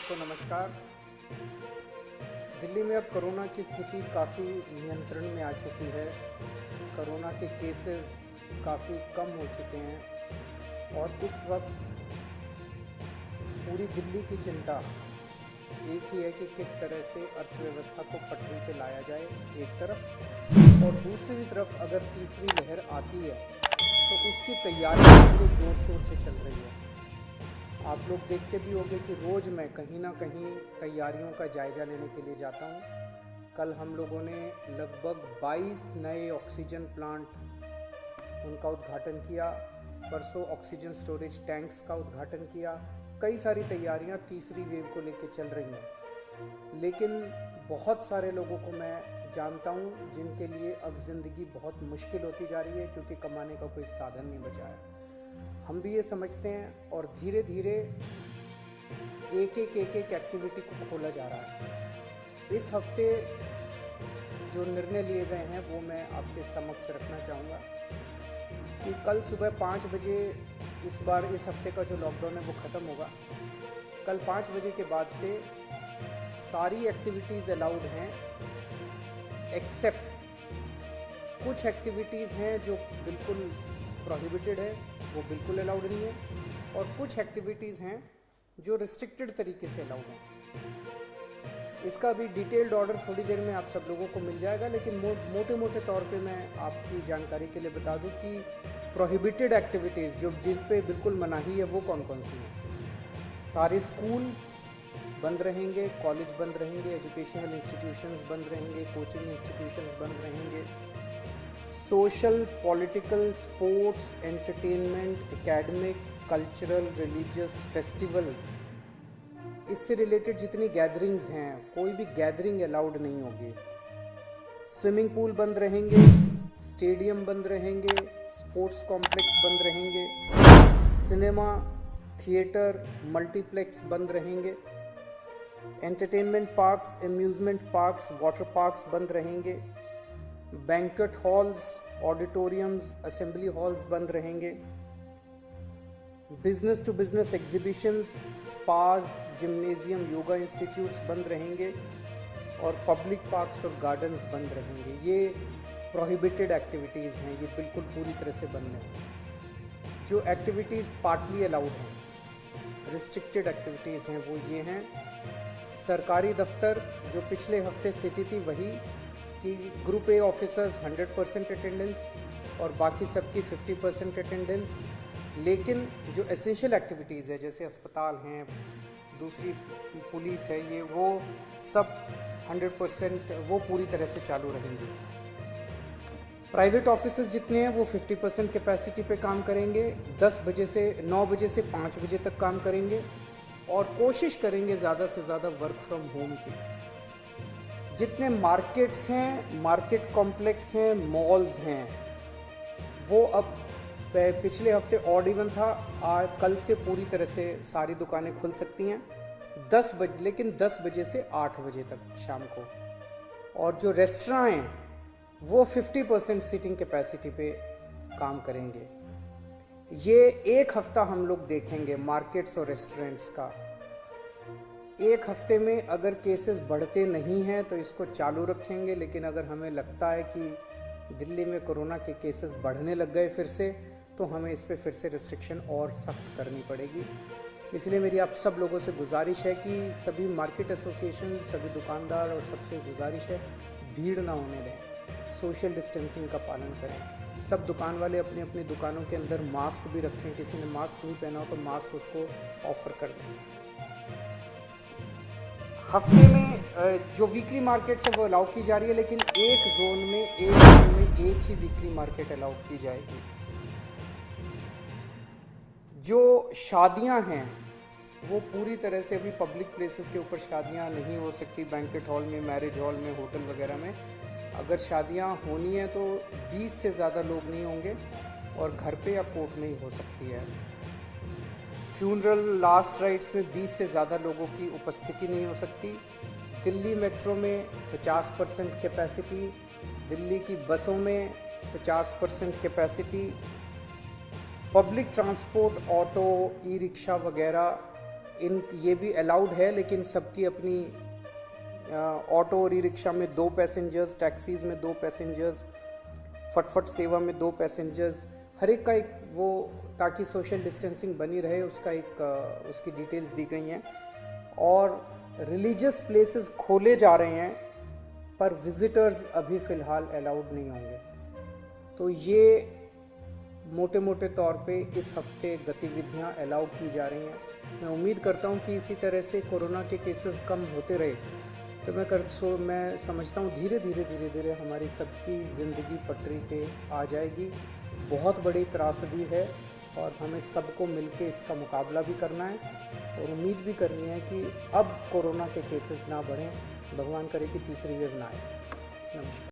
सबको नमस्कार। दिल्ली में अब कोरोना की स्थिति काफ़ी नियंत्रण में आ चुकी है। कोरोना के केसेस काफ़ी कम हो चुके हैं और इस वक्त पूरी दिल्ली की चिंता एक ही है कि किस तरह से अर्थव्यवस्था को पटरी पे लाया जाए एक तरफ, और दूसरी तरफ अगर तीसरी लहर आती है तो उसकी तैयारी पूरे ज़ोर शोर से चल रही है। आप लोग देखते भी होंगे कि रोज़ मैं कहीं ना कहीं तैयारियों का जायज़ा लेने के लिए जाता हूँ। कल हम लोगों ने लगभग 22 नए ऑक्सीजन प्लांट उनका उद्घाटन किया। परसों ऑक्सीजन स्टोरेज टैंक्स का उद्घाटन किया। कई सारी तैयारियां तीसरी वेव को लेकर चल रही हैं, लेकिन बहुत सारे लोगों को मैं जानता हूं जिनके लिए अब ज़िंदगी बहुत मुश्किल होती जा रही है क्योंकि कमाने का कोई साधन नहीं बचा है। हम भी ये समझते हैं और धीरे धीरे एक एक्टिविटी को खोला जा रहा है। इस हफ्ते जो निर्णय लिए गए हैं वो मैं आपके समक्ष रखना चाहूँगा कि कल सुबह 5 बजे इस बार इस हफ्ते का जो लॉकडाउन है वो ख़त्म होगा। कल 5 बजे के बाद से सारी एक्टिविटीज़ अलाउड हैं, एक्सेप्ट कुछ एक्टिविटीज़ हैं जो बिल्कुल प्रोहिबिटेड है, वो बिल्कुल अलाउड नहीं है, और कुछ एक्टिविटीज़ हैं जो रिस्ट्रिक्टेड तरीके से अलाउड हैं। इसका भी डिटेल्ड ऑर्डर थोड़ी देर में आप सब लोगों को मिल जाएगा, लेकिन मोटे मोटे तौर पे मैं आपकी जानकारी के लिए बता दूं कि प्रोहिबिटेड एक्टिविटीज़ जो जिन पे बिल्कुल मनाही है वो कौन कौन सी हैं। सारे स्कूल बंद रहेंगे, कॉलेज बंद रहेंगे, एजुकेशनल इंस्टीट्यूशंस बंद रहेंगे, कोचिंग इंस्टीट्यूशंस बंद रहेंगे, social, political, sports, entertainment, academic, cultural, religious, festival, इससे रिलेटेड जितनी गैदरिंग्स हैं कोई भी गैदरिंग अलाउड नहीं होगी। स्विमिंग पूल बंद रहेंगे, स्टेडियम बंद रहेंगे, स्पोर्ट्स कॉम्प्लेक्स बंद रहेंगे, सिनेमा, थिएटर, मल्टीप्लेक्स बंद रहेंगे, entertainment parks, amusement parks, water parks बंद रहेंगे, banquet halls, auditoriums, assembly halls बंद रहेंगे, business to business exhibitions, spas, gymnasium, yoga institutes बंद रहेंगे, और पब्लिक पार्क्स और गार्डन्स बंद रहेंगे। ये प्रोहिबिटेड एक्टिविटीज़ हैं, ये बिल्कुल पूरी तरह से बंद हैं। जो एक्टिविटीज़ पार्टली अलाउड हैं, रिस्ट्रिक्टेड एक्टिविटीज़ हैं, वो ये हैं। सरकारी दफ्तर जो पिछले हफ्ते स्थिति थी वही कि ग्रुप ए ऑफिसर्स 100% अटेंडेंस और बाकी सबकी 50% अटेंडेंस, लेकिन जो एसेंशियल एक्टिविटीज़ है जैसे अस्पताल हैं, दूसरी पुलिस है, ये वो सब 100% वो पूरी तरह से चालू रहेंगे। प्राइवेट ऑफिसेज जितने हैं वो 50% कैपेसिटी पे काम करेंगे, 10 बजे से 9 बजे से 5 बजे तक काम करेंगे और कोशिश करेंगे ज़्यादा से ज़्यादा वर्क फ्रॉम होम की। जितने मार्केट्स हैं, मार्केट कॉम्प्लेक्स हैं, मॉल्स हैं, वो अब पिछले हफ्ते ऑड इवन था, आज कल से पूरी तरह से सारी दुकानें खुल सकती हैं 10 बजे, लेकिन 10 बजे से 8 बजे तक शाम को। और जो रेस्टोरेंट हैं वो 50% सीटिंग कैपेसिटी पे काम करेंगे। ये एक हफ्ता हम लोग देखेंगे मार्केट्स और रेस्टोरेंट्स का। एक हफ्ते में अगर केसेस बढ़ते नहीं हैं तो इसको चालू रखेंगे, लेकिन अगर हमें लगता है कि दिल्ली में कोरोना के केसेस बढ़ने लग गए फिर से, तो हमें इस पे फिर से रिस्ट्रिक्शन और सख्त करनी पड़ेगी। इसलिए मेरी आप सब लोगों से गुजारिश है कि सभी मार्केट एसोसिएशन, सभी दुकानदार और सबसे गुजारिश है भीड़ ना होने दें, सोशल डिस्टेंसिंग का पालन करें। सब दुकान वाले अपनी अपनी दुकानों के अंदर मास्क भी रखें, किसी ने मास्क नहीं पहना हो तो मास्क उसको ऑफर कर दें। हफ्ते में जो वीकली मार्केट्स है वो अलाउ की जा रही है, लेकिन एक जोन में एक ही वीकली मार्केट अलाउ की जाएगी। जो शादियां हैं वो पूरी तरह से अभी पब्लिक प्लेसेस के ऊपर शादियां नहीं हो सकती, बैंक्वेट हॉल में, मैरिज हॉल में, होटल वगैरह में। अगर शादियां होनी है तो 20 से ज़्यादा लोग नहीं होंगे और घर पे या कोर्ट में ही हो सकती है। फ्यूनरल, लास्ट राइट्स में 20 से ज़्यादा लोगों की उपस्थिति नहीं हो सकती। दिल्ली मेट्रो में 50% कैपेसिटी, दिल्ली की बसों में 50% capacity, public transport, auto, e rickshaw वगैरह ये भी अलाउड है, लेकिन सबकी अपनी ऑटो और ई रिक्शा में 2 पैसेंजर्स, टैक्सीज में 2 पैसेंजर्स, फटफट सेवा में 2 पैसेंजर्स, हर एक का एक वो, ताकि सोशल डिस्टेंसिंग बनी रहे, उसका एक उसकी डिटेल्स दी गई हैं। और रिलीजियस प्लेसेस खोले जा रहे हैं, पर विजिटर्स अभी फ़िलहाल अलाउड नहीं होंगे। तो ये मोटे मोटे तौर पे इस हफ्ते गतिविधियां अलाउ की जा रही हैं। मैं उम्मीद करता हूं कि इसी तरह से कोरोना के केसेस कम होते रहे, तो मैं समझता हूं धीरे धीरे हमारी सबकी ज़िंदगी पटरी पे आ जाएगी। बहुत बड़ी त्रासदी है और हमें सबको मिलके इसका मुकाबला भी करना है और उम्मीद भी करनी है कि अब कोरोना के केसेस ना बढ़ें। भगवान करे कि तीसरी वेव ना आए। नमस्कार।